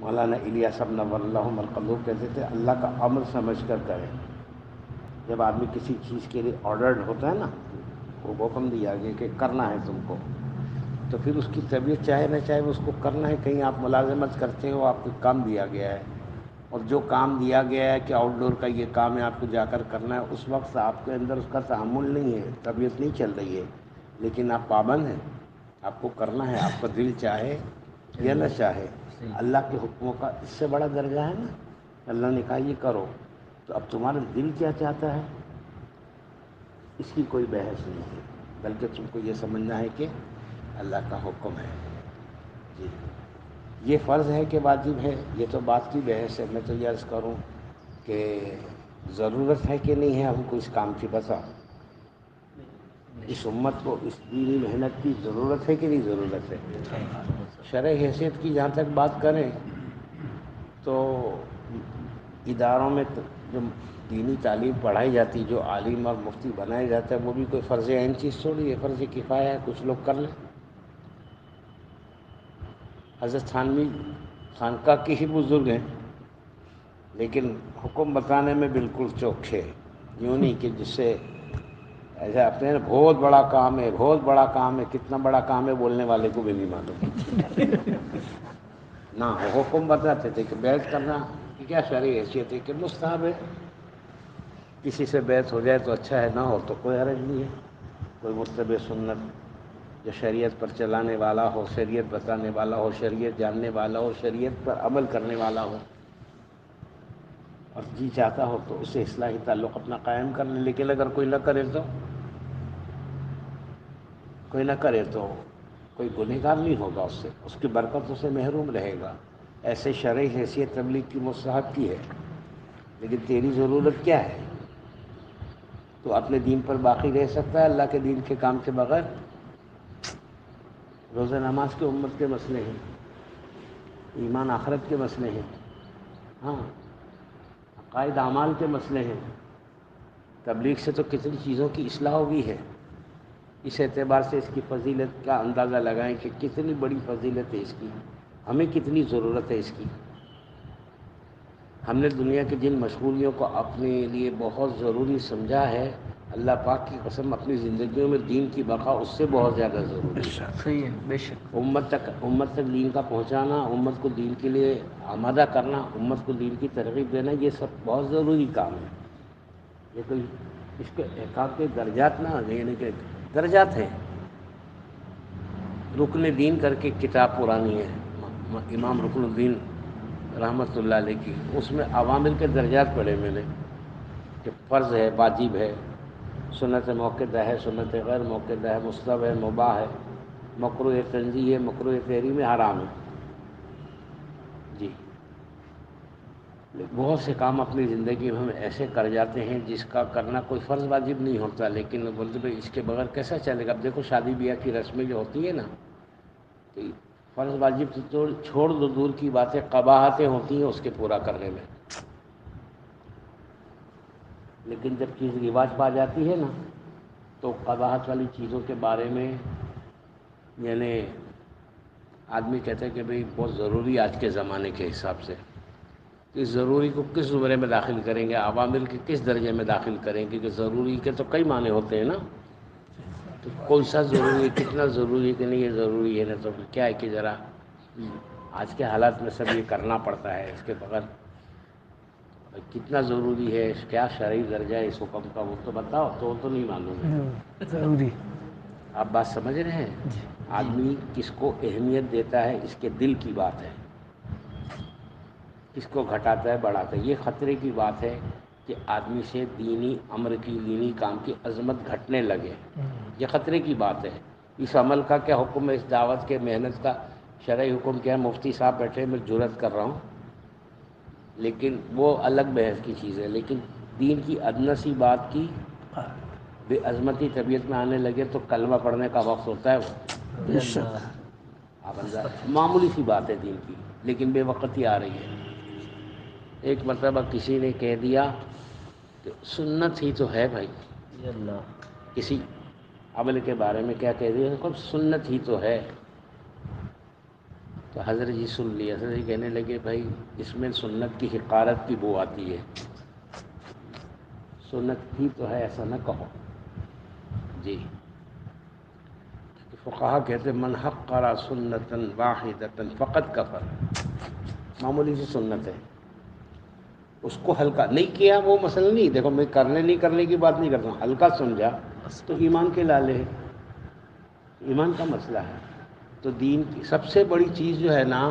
مولانا الیاس ابن اللہ القلوب کہتے تھے اللہ کا امر سمجھ کر کریں. جب آدمی کسی چیز کے لیے آرڈرڈ ہوتا ہے نا، وہ حکم دیا گیا کہ کرنا ہے تم کو، تو پھر اس کی طبیعت چاہے نہ چاہے اس کو کرنا ہے. کہیں آپ ملازمت کرتے ہو، آپ کو کام دیا گیا ہے، اور جو کام دیا گیا ہے کہ آؤٹ ڈور کا یہ کام ہے آپ کو جا کر کرنا ہے، اس وقت آپ کے اندر اس کا تحمل نہیں ہے، طبیعت نہیں چل رہی ہے، لیکن آپ پابند ہیں، آپ کو کرنا ہے، آپ کا دل چاہے یا نہ چاہے. اللہ کے حکموں کا اس سے بڑا درجہ ہے نا. اللہ نے کہا یہ کرو، تو اب تمہارا دل کیا چاہتا ہے اس کی کوئی بحث نہیں ہے، بلکہ تم کو یہ سمجھنا ہے کہ اللہ کا حکم ہے. جی، یہ فرض ہے کہ واجب ہے، یہ تو بات کی بحث ہے. میں تو یہ عرض کروں کہ ضرورت ہے کہ نہیں ہے ہم کو اس کام کی بتا. اس امت کو اس دینی محنت کی ضرورت ہے کہ نہیں ضرورت ہے. شرعی حیثیت کی جہاں تک بات کریں تو اداروں میں جو دینی تعلیم پڑھائی جاتی، جو عالم اور مفتی بنایا جاتا ہے، وہ بھی کوئی فرض عین چیز تھوڑی ہے، فرض کفایہ ہے، کچھ لوگ کر لیں. حضرت تھانوی خانقاہ کے ہی بزرگ ہیں، لیکن حکم بتانے میں بالکل چوکھے، یوں نہیں کہ جس سے ایسا اپنے بہت بڑا کام ہے، بہت بڑا کام ہے. کتنا بڑا کام ہے بولنے والے کو بھی نہیں معلوم. نہ حکم بتاتے تھے کہ بیعت کرنا کہ کیا شرعی حیثیت ہے، کہ مستحب ہے، کسی سے بیعت ہو جائے تو اچھا ہے، نہ ہو تو کوئی حرج نہیں ہے. کوئی متبع سنت جو شریعت پر چلانے والا ہو، شریعت بتانے والا ہو، شریعت جاننے والا ہو، شریعت پر عمل کرنے والا ہو، اور جی چاہتا ہو تو اس سے اصلاحی تعلق اپنا قائم کر لے. لیکن اگر کوئی نہ کرے تو کوئی گنہگار نہیں ہوگا، اس سے اس کی برکتوں سے محروم رہے گا. ایسے شرعی حیثیت تبلیغ کی مستحب کی ہے، لیکن تیری ضرورت کیا ہے؟ تو اپنے دین پر باقی رہ سکتا ہے اللہ کے دین کے کام کے بغیر؟ روزہ نماز کے امت کے مسئلے ہیں، ایمان آخرت کے مسئلے ہیں، ہاں عقائد اعمال کے مسئلے ہیں. تبلیغ سے تو کتنی چیزوں کی اصلاح ہوئی ہے. اس اعتبار سے اس کی فضیلت کا اندازہ لگائیں کہ کتنی بڑی فضیلت ہے اس کی، ہمیں کتنی ضرورت ہے اس کی. ہم نے دنیا کی جن مشغولیوں کو اپنے لیے بہت ضروری سمجھا ہے، اللہ پاک کی قسم اپنی زندگیوں میں دین کی بقا اس سے بہت زیادہ ضروری ہے. صحیح ہے، بے شک. امت تک دین کا پہنچانا، امت کو دین کے لیے آمادہ کرنا، امت کو دین کی ترغیب دینا، یہ سب بہت ضروری کام ہے. یہ کوئی اس کے احکام کے درجات نہ، یعنی کہ درجات ہیں. رکن دین کر کے کتاب پرانی ہے امام رکن الدین رحمۃ اللہ علیہ کی، اس میں عوامل کے درجات پڑھے میں نے کہ فرض ہے، واجب ہے، سنت موقعہ ہے، سنت غیر موقعہ ہے، مستحب ہے، مباح ہے، مکروہ تنزیہ ہے، مکروہ تحریم ہے، حرام ہے. جی، بہت سے کام اپنی زندگی میں ہم ایسے کر جاتے ہیں جس کا کرنا کوئی فرض واجب نہیں ہوتا، لیکن بولتے بھائی اس کے بغیر کیسا چلے گا. اب دیکھو شادی بیاہ کی رسمیں جو ہوتی ہیں نا، تو فرض واجب تو چھوڑ دو، دور کی باتیں، قباحتیں ہوتی ہیں اس کے پورا کرنے میں. لیکن جب چیز رواج پا جاتی ہے نا، تو قباحت والی چیزوں کے بارے میں یعنی آدمی کہتا ہے کہ بھئی بہت ضروری آج کے زمانے کے حساب سے. اس ضروری کو کس زمرے میں داخل کریں گے، عوامل کے کس درجے میں داخل کریں گے، کہ ضروری کے تو کئی معنی ہوتے ہیں نا. تو کون سا ضروری ہے، کتنا ضروری ہے کہ نہیں یہ ضروری ہے. نا تو کیا ہے کہ ذرا آج کے حالات میں سب یہ کرنا پڑتا ہے، اس کے بغیر کتنا ضروری ہے، کیا شرعی درجہ ہے اس حکم کا، وہ تو بتاؤ. تو وہ تو نہیں معلوم ہے. ضروری. آپ بات سمجھ رہے ہیں؟ آدمی کس کو اہمیت دیتا ہے اس کے دل کی بات ہے، کس کو گھٹاتا ہے بڑھاتا ہے. یہ خطرے کی بات ہے کہ آدمی سے دینی امر کی، دینی کام کی عظمت گھٹنے لگے. یہ خطرے کی بات ہے. اس عمل کا کیا حکم ہے، اس دعوت کے محنت کا شرعی حکم کیا ہے. مفتی صاحب بیٹھے، میں جرات کر رہا ہوں، لیکن وہ الگ بحث کی چیز ہے. لیکن دین کی ادنی سی بات کی بے عظمتی طبیعت میں آنے لگے تو کلمہ پڑھنے کا وقت ہوتا ہے. وہ بے شک. آپ معمولی سی بات ہے دین کی، لیکن بے وقتی آ رہی ہے. ایک مرتبہ کسی نے کہہ دیا کہ سنت ہی تو ہے بھائی. کسی عمل کے بارے میں کیا کہہ دیا، سنت ہی تو ہے. تو حضرت جی سن لیا، حضرت جی کہنے لگے بھائی اس میں سنت کی حقارت کی بو آتی ہے، سنت ہی تو ہے، ایسا نہ کہو جی۔ فقہا کہتے من حقر سنتا واحدتا فقد کفر، معمولی سی سنت ہے، اس کو ہلکا نہیں کیا وہ مسئلہ نہیں، دیکھو میں کرنے نہیں کرنے کی بات نہیں کرتا ہوں، ہلکا سمجھا تو ایمان کے لالے ہے، ایمان کا مسئلہ ہے۔ تو دین کی سب سے بڑی چیز جو ہے نا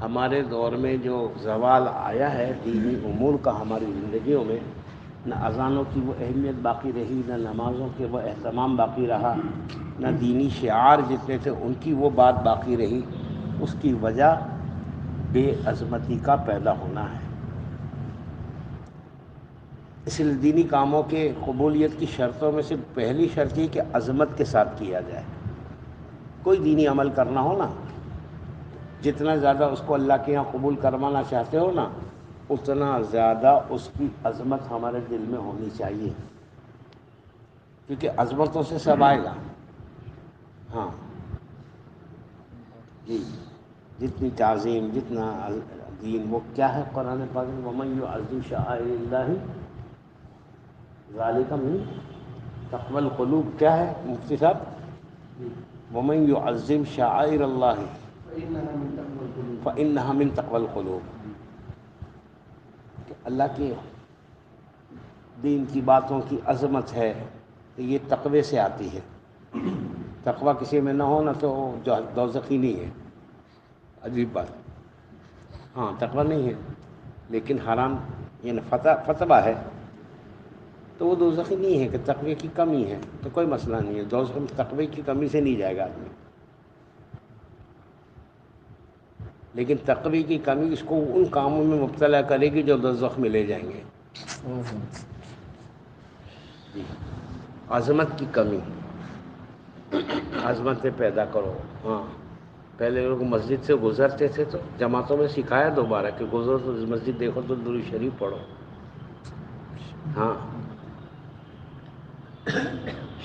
ہمارے دور میں جو زوال آیا ہے دینی امور کا ہماری زندگیوں میں، نہ اذانوں کی وہ اہمیت باقی رہی، نہ نمازوں کے وہ اہتمام باقی رہا، نہ دینی شعار جتنے تھے ان کی وہ بات باقی رہی، اس کی وجہ بے عظمتی کا پیدا ہونا ہے۔ اس لیے دینی کاموں کے قبولیت کی شرطوں میں سے پہلی شرط یہ کہ عظمت کے ساتھ کیا جائے۔ کوئی دینی عمل کرنا ہو نا، جتنا زیادہ اس کو اللہ کے یہاں قبول کروانا چاہتے ہو نا، اتنا زیادہ اس کی عظمت ہمارے دل میں ہونی چاہیے، کیونکہ عظمتوں سے سب آئے گا۔ ہاں جی، جتنی تعظیم، جتنا دین، وہ کیا ہے قرآن پاک میں وَمَن يُعَظِّمْ شَعَائِرَ اللَّهِ ذَلِكَ مِن تَقْوَى الْقُلُوبِ، کیا ہے مفتی صاحب؟ وَمَن يُعَظِّمْ شَعَائِرَ اللَّهِ فَإِنَّهَا مِن تَقْوَى الْقُلُوبِ، کہ اللہ کے دین کی باتوں کی عظمت ہے تو یہ تقوی سے آتی ہے۔ تقوی کسی میں نہ ہو نا تو جو دوزخی نہیں ہے، عجیب بات۔ ہاں تقوی نہیں ہے لیکن حرام یعنی فتویٰ ہے تو وہ دوزخی نہیں ہے، کہ تقوی کی کمی ہے تو کوئی مسئلہ نہیں ہے، دوزخ میں تقوی کی کمی سے نہیں جائے گا آدمی، لیکن تقوی کی کمی اس کو ان کاموں میں مبتلا کرے گی جو دوزخ میں لے جائیں گے۔ جی، عظمت کی کمی، عظمتیں پیدا کرو۔ ہاں پہلے لوگ مسجد سے گزرتے تھے تو جماعتوں میں سکھایا دوبارہ کہ گزرو تو مسجد دیکھو تو درود شریف پڑھو۔ ہاں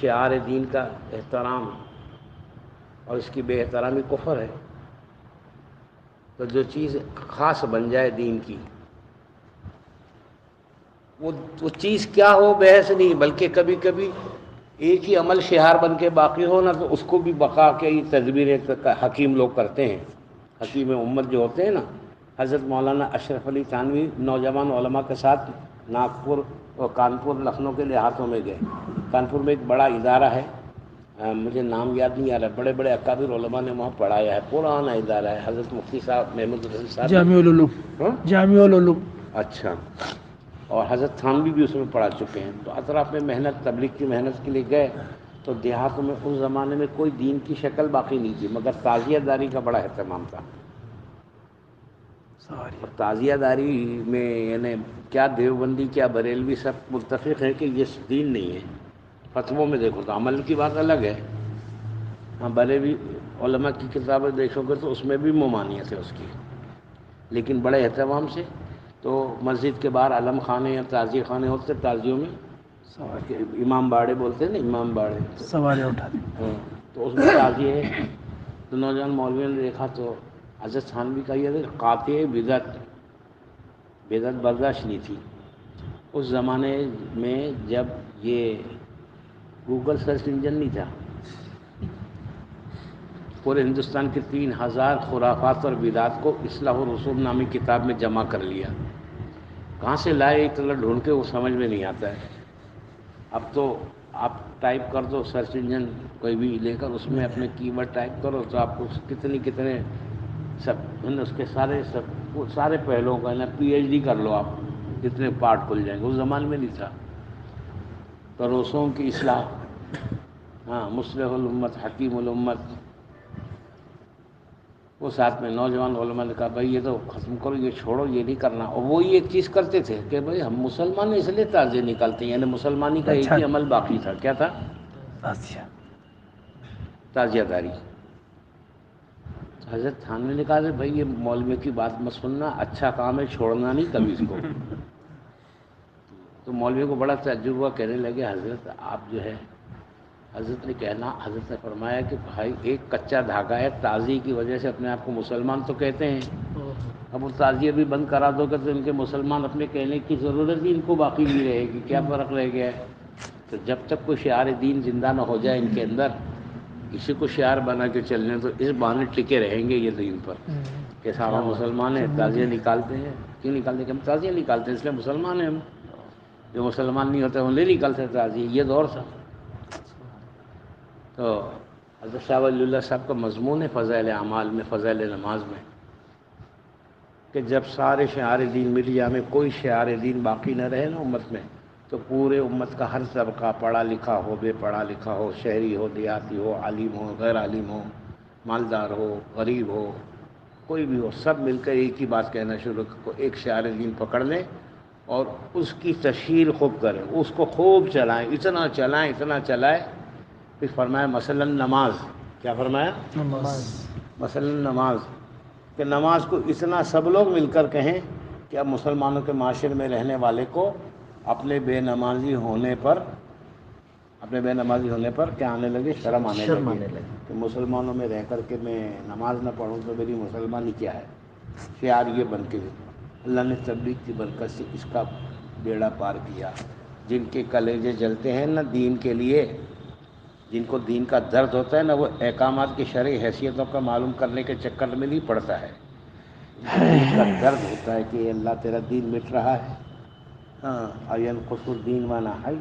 شعار دین کا احترام اور اس کی بے احترامی کفر ہے۔ تو جو چیز خاص بن جائے دین کی، وہ چیز کیا ہو بحث نہیں، بلکہ کبھی کبھی ایک ہی عمل شعار بن کے باقی ہو نا تو اس کو بھی بقا کے تدبیریں حکیم لوگ کرتے ہیں، حکیم امت جو ہوتے ہیں نا۔ حضرت مولانا اشرف علی تھانوی نوجوان علماء کے ساتھ ناگپور اور کانپور لکھنؤ کے دیہاتوں میں گئے۔ کانپور میں ایک بڑا ادارہ ہے، مجھے نام یاد نہیں آ رہا، بڑے بڑے اکابر علماء نے وہاں پڑھایا ہے، پرانا ادارہ ہے، حضرت مفتی صاحب محمود رضی صاحب، جامع العلوم، جامع العلوم۔ اچھا، اور حضرت تھانوی بھی اس میں پڑھا چکے ہیں۔ تو اطراف میں محنت، تبلیغ کی محنت کے لیے گئے تو دیہاتوں میں اس زمانے میں کوئی دین کی شکل باقی نہیں تھی، مگر تعزیہ داری کا بڑا اہتمام تھا۔ اور تعزیہ داری میں یعنی کیا دیوبندی کیا بریلوی سب متفق ہے کہ یہ دین نہیں ہے۔ فتووں میں دیکھو تو عمل کی بات الگ ہے، ہاں بریلوی علماء کی کتابیں دیکھو گے تو اس میں بھی ممانعت ہے اس کی، لیکن بڑے اہتمام سے۔ تو مسجد کے باہر علم خانے یا تعزیہ خانے ہوتے، تعزیوں میں امام باڑے بولتے ہیں نا، امام باڑے سوارے اٹھاتے، تو اس میں تعزیہ ہے۔ تو نوجوان مولویوں نے دیکھا تو حضرت تھانوی کا یہ قاطع بدعت برداشت نہیں تھی۔ اس زمانے میں جب یہ گوگل سرچ انجن نہیں تھا، پورے ہندوستان کے 3000 خرافات اور بدعات کو اصلاح الرسوم نامی کتاب میں جمع کر لیا۔ کہاں سے لائے اطلاع ڈھونڈ کے وہ سمجھ میں نہیں آتا ہے۔ اب تو آپ ٹائپ کر دو سرچ انجن کوئی بھی لے کر، اس میں اپنے کی ورڈ ٹائپ کرو تو آپ کو کتنے سب اس کے سارے پہلوؤں کا نا PhD کر لو، آپ کتنے پارٹ کھل جائیں گے۔ اس زمانے میں نہیں تھا۔ تو رسوم کی اصلاح، ہاں مصلح الامت، حکیم الامت، وہ ساتھ میں نوجوان علماء نے کہا بھائی یہ تو ختم کرو، یہ چھوڑو، یہ نہیں کرنا۔ اور وہ ایک چیز کرتے تھے کہ بھائی ہم مسلمان اس لیے تعزیہ نکالتے ہیں، یعنی مسلمانی کا ایک ہی عمل باقی تھا، کیا تھا؟ تعزیہ داری۔ حضرت تھانوی نے کہا کہ بھائی یہ مولوی کی بات مت سننا، اچھا کام ہے، چھوڑنا نہیں کبھی اس کو۔ تو مولوی کو بڑا تعجب ہوا، کہنے لگے حضرت آپ جو ہے حضرت نے کہنا، حضرت نے فرمایا کہ بھائی ایک کچا دھاگا ہے، تعزیہ کی وجہ سے اپنے آپ کو مسلمان تو کہتے ہیں، اب وہ تعزیہ بھی بند کرا دو گے تو ان کے مسلمان اپنے کہنے کی ضرورت ہی ان کو باقی نہیں رہے گی، کیا فرق رہ گیا ہے؟ تو جب تک کوئی شعار دین زندہ نہ ہو جائے ان کے اندر، کسی کو شعار بنا کے چلنے تو اس بہانے ٹکے رہیں گے یہ دین پر کہ سارا مسلمان ہیں، تعزیہ نکالتے ہیں۔ کیوں نکالتے ہیں؟ کہ ہم تعزیہ نکالتے ہیں اس لیے مسلمان ہیں ہم، جو مسلمان نہیں ہوتے وہ نہیں نکالتے تعزیہ، یہ دور تھا۔ تو حضرت شاہ ولی اللہ صاحب کا مضمون ہے فضائل اعمال میں، فضائل نماز میں، کہ جب سارے شعار دین مٹ جائیں میں کوئی شعار دین باقی نہ رہے نا امت میں، تو پورے امت کا ہر طبقہ، پڑھا لکھا ہو، بے پڑھا لکھا ہو، شہری ہو، دیہاتی ہو، عالم ہو، غیر عالم ہو، مالدار ہو، غریب ہو، کوئی بھی ہو، سب مل کر ایک ہی بات کہنا شروع کو، ایک شعار دین پکڑ لیں اور اس کی تشہیر خوب کریں، اس کو خوب چلائیں، اتنا چلائیں۔ پھر فرمایا مثلا نماز، کیا فرمایا؟ مثلا نماز، کہ نماز کو اتنا سب لوگ مل کر کہیں کہ اب مسلمانوں کے معاشرے میں رہنے والے کو اپنے بے نمازی ہونے پر کیا آنے لگے؟ شرم آنے لگے کہ مسلمانوں میں رہ کر کے میں نماز نہ پڑھوں تو میری مسلمانی کیا ہے؟ شعار یہ بن کے اللہ نے تبلیغ کی برکت سے اس کا بیڑا پار کیا۔ جن کے کلیجے جلتے ہیں نا دین کے لیے، جن کو دین کا درد ہوتا ہے نا، وہ احکامات کی شرعی حیثیتوں کا معلوم کرنے کے چکر میں نہیں پڑتا ہے، جن کو دین کا درد ہوتا ہے کہ اللہ تیرا دین مٹ رہا ہے، ہاں، اینقص الدین وانا حی،